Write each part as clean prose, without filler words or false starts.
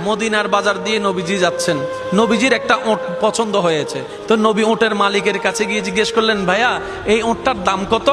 মদিনার বাজার দিয়ে নবীজি যাচ্ছেন, নবীজির একটা ওট পছন্দ হয়েছে। তো নবী ওটের মালিকের কাছে গিয়ে জিজ্ঞেস করলেন, ভাইয়া এই ওটটার দাম কত?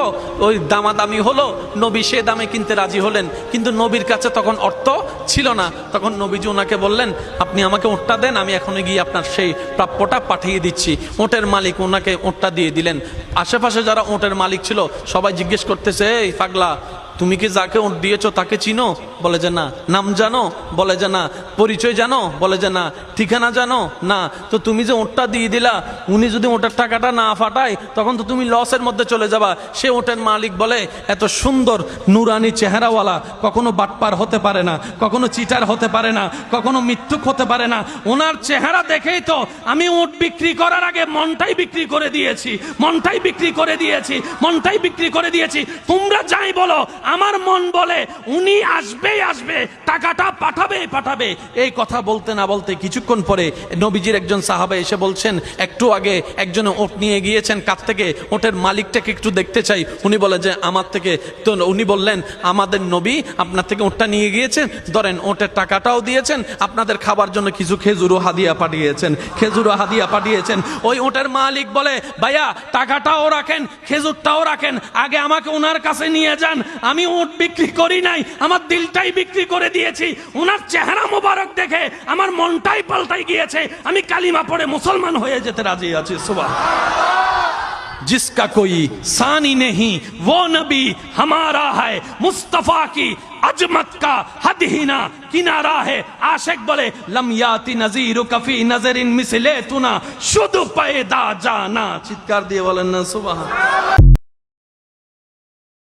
ওই দামাদামি হলো, নবী সে দামে কিনতে রাজি হলেন, কিন্তু নবীর কাছে তখন অর্থ ছিল না। তখন নবীজি ওনাকে বললেন, আপনি আমাকে ওটটা দেন, আমি এখনই গিয়ে আপনার সেই প্রাপ্যটা পাঠিয়ে দিচ্ছি। ওটের মালিক ওনাকে ওটটা দিয়ে দিলেন। আশেপাশে যারা ওটের মালিক ছিল সবাই জিজ্ঞেস করতেছে, এই পাগলা, তুমি কি যাকে ওট দিয়েছো তাকে চিনো? বলে যে না। নাম জানো? বলে যে না। পরিচয় জানো? বলে যে না। ঠিকানা জানো? না। তো তুমি যে ওটটা দিয়ে দিলা, উনি যদি ওটার টাকাটা না ফাটায় তখন তো তুমি লসের মধ্যে চলে যাবা। সে ওটের মালিক বলে, এত সুন্দর নুরানি চেহারাওয়ালা কখনো বাটপার হতে পারে না, কখনো চিটার হতে পারে না, কখনো মিথ্যুক হতে পারে না। ওনার চেহারা দেখেই তো আমি ওট বিক্রি করার আগে মনটাই বিক্রি করে দিয়েছি, মনটাই বিক্রি করে দিয়েছি, মনটাই বিক্রি করে দিয়েছি। তোমরা যাই বলো, আমার মন বলে উনি আসবেই আসবে, টাকাটা পাঠাবেই পাঠাবে। এই কথা বলতে না বলতে কিছুক্ষণ পরে নবীজির একজন সাহাবা এসে বলছেন, একটু আগে একজন ওট নিয়ে গিয়েছেন, কাছ থেকে ওটের মালিকটাকে একটু দেখতে চাই। উনি বলে যে আমার থেকে। তো উনি বললেন, আমাদের নবী আপনার থেকে ওটটা নিয়ে গিয়েছেন, ধরেন ওটের টাকাটাও দিয়েছেন, আপনাদের খাবার জন্য কিছু খেজুরও হাদিয়া পাঠিয়েছেন, খেজুরও হাদিয়া পাঠিয়েছেন। ওই ওটের মালিক বলে, ভাইয়া টাকাটাও রাখেন, খেজুরটাও রাখেন, আগে আমাকে ওনার কাছে নিয়ে যান। আমি ওট বিক্রি করি নাই, আমার দিলটাই বিক্রি করে দিয়েছি। ওনার চেহারা মোবারক দেখে আমার মনটাই পাল্টাই গিয়েছে, আমি কালিমা পড়ে মুসলমান হয়ে যেতে রাজি আছি। সুবহানাল্লাহ। जिसका कोई सानी नहीं वो नबी हमारा है, मुस्तफा की अजमत का हद ही ना किनारा है। आशिक बोले, लम याति नजीर कफी नजरिन मिसले तुना शुद्ध पैदा जाना। चित्कार दिए बोलें ना सुबह।